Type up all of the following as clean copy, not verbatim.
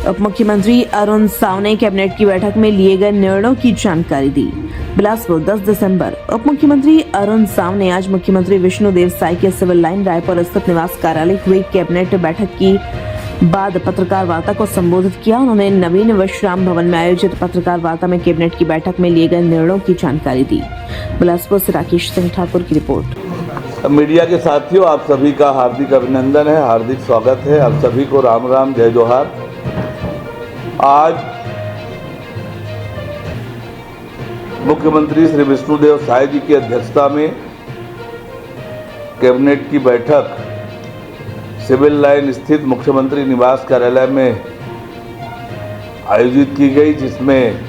उप मुख्यमंत्री अरुण साव ने कैबिनेट की बैठक में लिए गए निर्णयों की जानकारी दी। बिलासपुर 10 दिसंबर। उप मुख्यमंत्री अरुण साव ने आज मुख्यमंत्री विष्णुदेव साई के सिविल लाइन रायपुर स्थित निवास कार्यालय हुई कैबिनेट बैठक की बाद पत्रकार वार्ता को संबोधित किया। उन्होंने नवीन विश्राम भवन में आयोजित पत्रकार वार्ता में कैबिनेट की बैठक में लिए गए निर्णयों की जानकारी दी। बिलासपुर से राकेश सिंह ठाकुर की रिपोर्ट। मीडिया के साथियों, आप सभी का हार्दिक अभिनंदन है, हार्दिक स्वागत है। आप सभी को राम राम, जय जोहार। आज मुख्यमंत्री श्री विष्णुदेव साई जी की अध्यक्षता में कैबिनेट की बैठक सिविल लाइन स्थित मुख्यमंत्री निवास कार्यालय में आयोजित की गई, जिसमें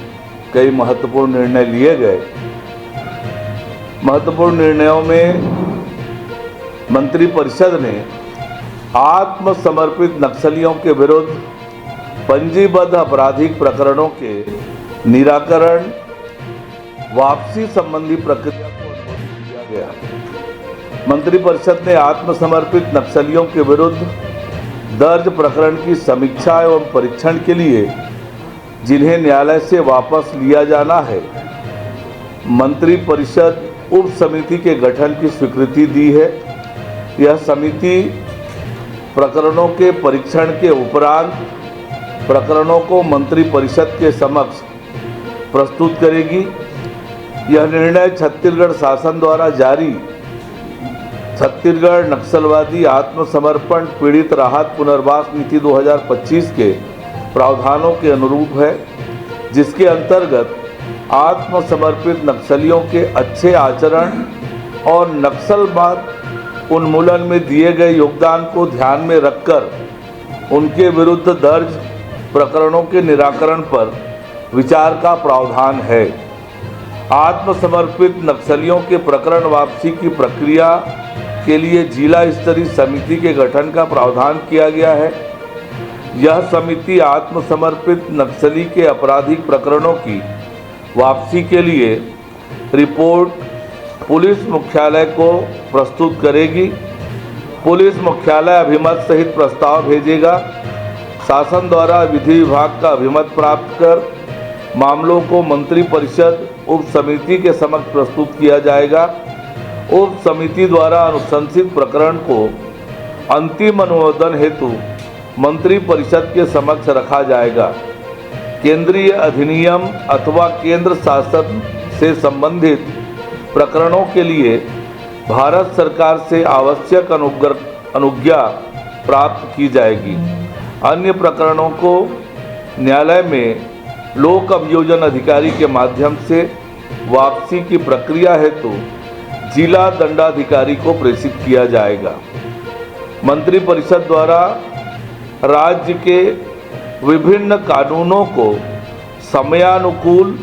कई महत्वपूर्ण निर्णय लिए गए। महत्वपूर्ण निर्णयों में मंत्रिपरिषद ने आत्मसमर्पित नक्सलियों के विरुद्ध पंजीबद्ध आपराधिक प्रकरणों के निराकरण वापसी संबंधी प्रक्रिया को अनुमोदित किया गया। मंत्रिपरिषद ने आत्मसमर्पित नक्सलियों के विरुद्ध दर्ज प्रकरण की समीक्षा एवं परीक्षण के लिए जिन्हें न्यायालय से वापस लिया जाना है, मंत्रिपरिषद उप समिति के गठन की स्वीकृति दी है। यह समिति प्रकरणों के परीक्षण के उपरांत प्रकरणों को मंत्रिपरिषद के समक्ष प्रस्तुत करेगी। यह निर्णय छत्तीसगढ़ शासन द्वारा जारी छत्तीसगढ़ नक्सलवादी आत्मसमर्पण पीड़ित राहत पुनर्वास नीति 2025 के प्रावधानों के अनुरूप है, जिसके अंतर्गत आत्मसमर्पित नक्सलियों के अच्छे आचरण और नक्सलवाद उन्मूलन में दिए गए योगदान को ध्यान में रखकर उनके विरुद्ध दर्ज प्रकरणों के निराकरण पर विचार का प्रावधान है। आत्मसमर्पित नक्सलियों के प्रकरण वापसी की प्रक्रिया के लिए जिला स्तरीय समिति के गठन का प्रावधान किया गया है। यह समिति आत्मसमर्पित नक्सली के आपराधिक प्रकरणों की वापसी के लिए रिपोर्ट पुलिस मुख्यालय को प्रस्तुत करेगी। पुलिस मुख्यालय अभिमत सहित प्रस्ताव भेजेगा। शासन द्वारा विधि विभाग का अभिमत प्राप्त कर मामलों को मंत्रिपरिषद उप समिति के समक्ष प्रस्तुत किया जाएगा। उप समिति द्वारा अनुशंसित प्रकरण को अंतिम अनुमोदन हेतु मंत्रिपरिषद के समक्ष रखा जाएगा। केंद्रीय अधिनियम अथवा केंद्र शासन से संबंधित प्रकरणों के लिए भारत सरकार से आवश्यक अनुज्ञा प्राप्त की जाएगी। अन्य प्रकरणों को न्यायालय में लोक अभियोजन अधिकारी के माध्यम से वापसी की प्रक्रिया हेतु जिला दंडाधिकारी को प्रेषित किया जाएगा। मंत्रिपरिषद द्वारा राज्य के विभिन्न कानूनों को समयानुकूल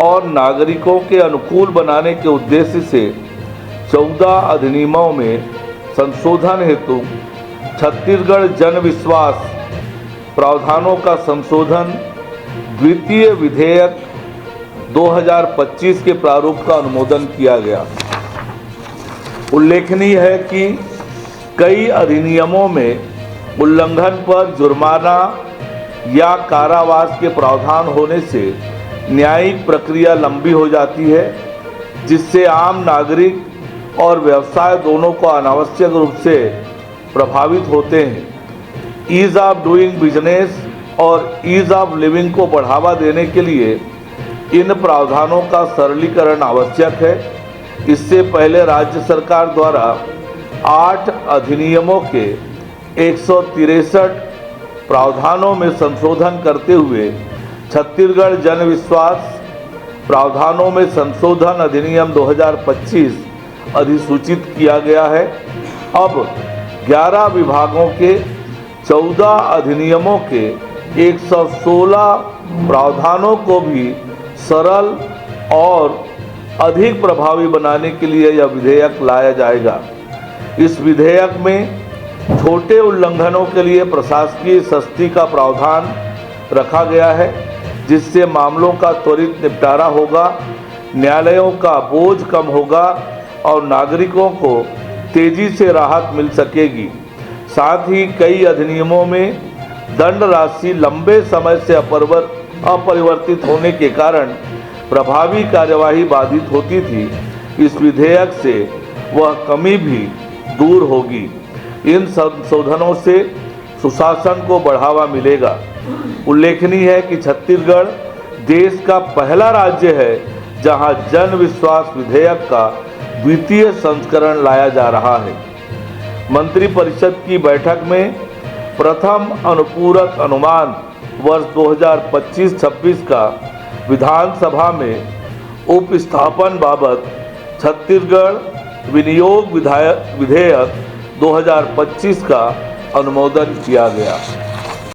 और नागरिकों के अनुकूल बनाने के उद्देश्य से 14 अधिनियमों में संशोधन हेतु छत्तीसगढ़ जन विश्वास प्रावधानों का संशोधन द्वितीय विधेयक 2025 के प्रारूप का अनुमोदन किया गया। उल्लेखनीय है कि कई अधिनियमों में उल्लंघन पर जुर्माना या कारावास के प्रावधान होने से न्यायिक प्रक्रिया लंबी हो जाती है, जिससे आम नागरिक और व्यवसाय दोनों को अनावश्यक रूप से प्रभावित होते हैं। ईज ऑफ डूइंग बिजनेस और ईज ऑफ लिविंग को बढ़ावा देने के लिए इन प्रावधानों का सरलीकरण आवश्यक है। इससे पहले राज्य सरकार द्वारा 8 अधिनियमों के 163 प्रावधानों में संशोधन करते हुए छत्तीसगढ़ जन विश्वास प्रावधानों में संशोधन अधिनियम 2025 अधिसूचित किया गया है। अब 11 विभागों के 14 अधिनियमों के 116 प्रावधानों को भी सरल और अधिक प्रभावी बनाने के लिए यह विधेयक लाया जाएगा। इस विधेयक में छोटे उल्लंघनों के लिए प्रशासकीय सख्ती का प्रावधान रखा गया है, जिससे मामलों का त्वरित निपटारा होगा, न्यायालयों का बोझ कम होगा और नागरिकों को तेजी से राहत मिल सकेगी। साथ ही कई अधिनियमों में दंड राशि लंबे समय से अपरिवर्तित होने के कारण प्रभावी कार्यवाही बाधित होती थी। इस विधेयक से वह कमी भी दूर होगी। इन संशोधनों से सुशासन को बढ़ावा मिलेगा। उल्लेखनीय है कि छत्तीसगढ़ देश का पहला राज्य है जहां जन विश्वास विधेयक का द्वितीय संस्करण लाया जा रहा है। मंत्रिपरिषद की बैठक में प्रथम अनुपूरक अनुमान वर्ष 2025-26 का विधानसभा में उपस्थापन बाबत छत्तीसगढ़ विनियोग विधेयक 2025 का अनुमोदन किया गया।